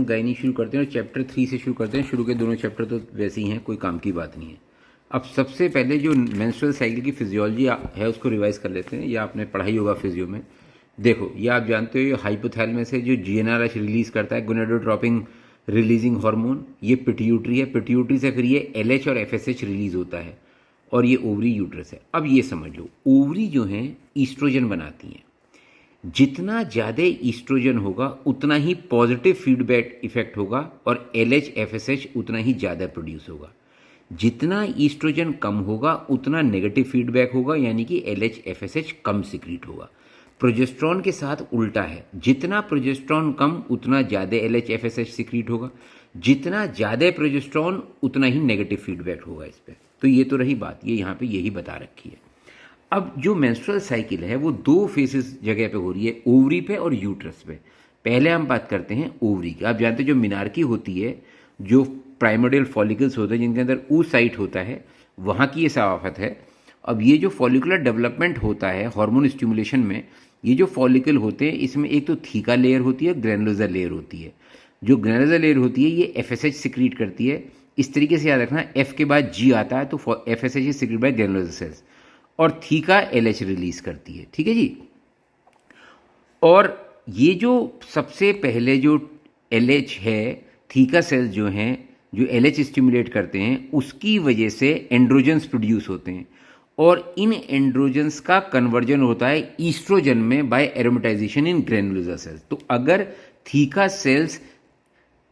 हम गायनी शुरू करते हैं और चैप्टर 3 से शुरू करते हैं। शुरू के दोनों चैप्टर तो वैसे ही हैं, कोई काम की बात नहीं है। अब सबसे पहले जो मेंस्ट्रुअल साइकिल की फिजियोलॉजी है उसको रिवाइज कर लेते हैं। या आपने पढ़ाई होगा फिजियो में। देखो, ये आप जानते हो, ये हाइपोथैलेमस है जो जीएनआरएच रिलीज करता है, गोनाडोट्रोपिन रिलीजिंग हार्मोन। ये पिट्यूटरी है, पिट्यूटरी से फिर ये एलएच और एफएसएच रिलीज होता है और ये ओवरी यूट्रस है। अब ये समझ लो, ओवरी जो हैं ईस्ट्रोजन बनाती हैं। जितना ज़्यादा ईस्ट्रोजन होगा उतना ही पॉजिटिव फीडबैक इफेक्ट होगा और एलएच एफएसएच उतना ही ज़्यादा प्रोड्यूस होगा। जितना ईस्ट्रोजन कम होगा उतना नेगेटिव फीडबैक होगा, यानी कि एलएच एफएसएच कम सिक्रीट होगा। प्रोजेस्ट्रॉन के साथ उल्टा है, जितना प्रोजेस्ट्रॉन कम उतना ज़्यादा एलएच एफएसएच सिक्रीट होगा, जितना ज़्यादा प्रोजेस्ट्रॉन उतना ही नेगेटिव फीडबैक होगा इस पर। तो ये तो रही बात, ये यहाँ पे यही बता रखी है। अब जो मेंस्ट्रुअल साइकिल है वो दो फेसेस जगह पे हो रही है, ओवरी पे और यूट्रस पे। पहले हम बात करते हैं ओवरी की। आप जानते हैं जो मिनार्की होती है, जो प्राइमोडियल फॉलिकल्स होते हैं जिनके अंदर oocyte होता है, वहाँ की ये सवाफत है। अब ये जो फॉलिकुलर डेवलपमेंट होता है हार्मोन स्टिमुलेशन में, ये जो फॉलिकल होते हैं इसमें एक तो थीका लेयर होती है, ग्रैनुलोसा लेयर होती है। जो ग्रैनुलोसा लेयर होती है ये एफएसएच सिक्रीट करती है। इस तरीके से याद रखना, एफ के बाद जी आता है तो FSH is secrete by granulosa cells और थीका एलएच रिलीज करती है। ठीक है जी। और ये जो सबसे पहले जो एलएच है, थीका सेल्स जो हैं जो एलएच स्टिमुलेट करते हैं, उसकी वजह से एंड्रोजन्स प्रोड्यूस होते हैं और इन एंड्रोजन्स का कन्वर्जन होता है ईस्ट्रोजन में बाय एरोमेटाइजेशन इन ग्रैनुलोसा सेल्स। तो अगर थीका सेल्स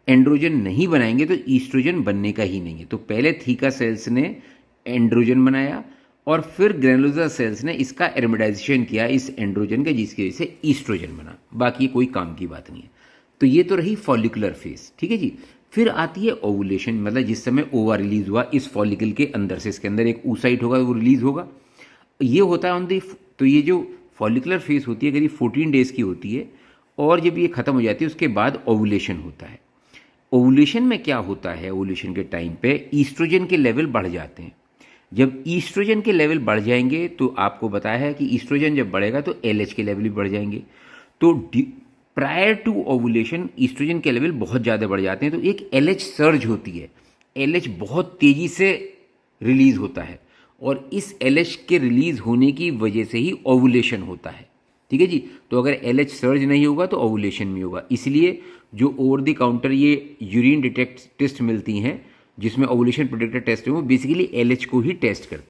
एंड्रोजन नहीं बनाएंगे तो ईस्ट्रोजन बनने का ही नहीं है। तो पहले थीका सेल्स ने एंड्रोजन बनाया और फिर ग्रैनुलोसा सेल्स ने इसका एरोमेटाइजेशन किया इस एंड्रोजन का, जिसकी वजह से ईस्ट्रोजन बना। बाकी कोई काम की बात नहीं है। तो ये तो रही फॉलिकुलर फेज। ठीक है जी। फिर आती है ओवुलेशन, मतलब जिस समय ओवा रिलीज हुआ इस फॉलिकल के अंदर से, इसके अंदर एक oocyte होगा वो रिलीज होगा। ये होता है ऑन दी। तो ये जो फॉलिकुलर फेज होती है करीब 14 डेज की होती है और जब ये खत्म हो जाती है उसके बाद ओवुलेशन होता है। ओवुलेशन में क्या होता है, ओवुलेशन के टाइम पे ईस्ट्रोजन के लेवल बढ़ जाते हैं। जब ईस्ट्रोजन के लेवल बढ़ जाएंगे तो आपको बताया है कि ईस्ट्रोजन जब बढ़ेगा तो एलएच के लेवल भी बढ़ जाएंगे। तो प्रायर टू ओवुलेशन ईस्ट्रोजन के लेवल बहुत ज़्यादा बढ़ जाते हैं तो एक एलएच सर्ज होती है। एलएच बहुत तेज़ी से रिलीज होता है और इस एलएच के रिलीज होने की वजह से ही ओवुलेशन होता है। ठीक है जी। तो अगर एलएच सर्ज नहीं होगा तो ओवुलेशन नहीं होगा। इसलिए जो ओवर द काउंटर ये यूरिन डिटेक्ट टेस्ट मिलती हैं जिसमें ओवुलेशन प्रेडिक्टर टेस्ट है, वो बेसिकली एलएच को ही टेस्ट करते हैं।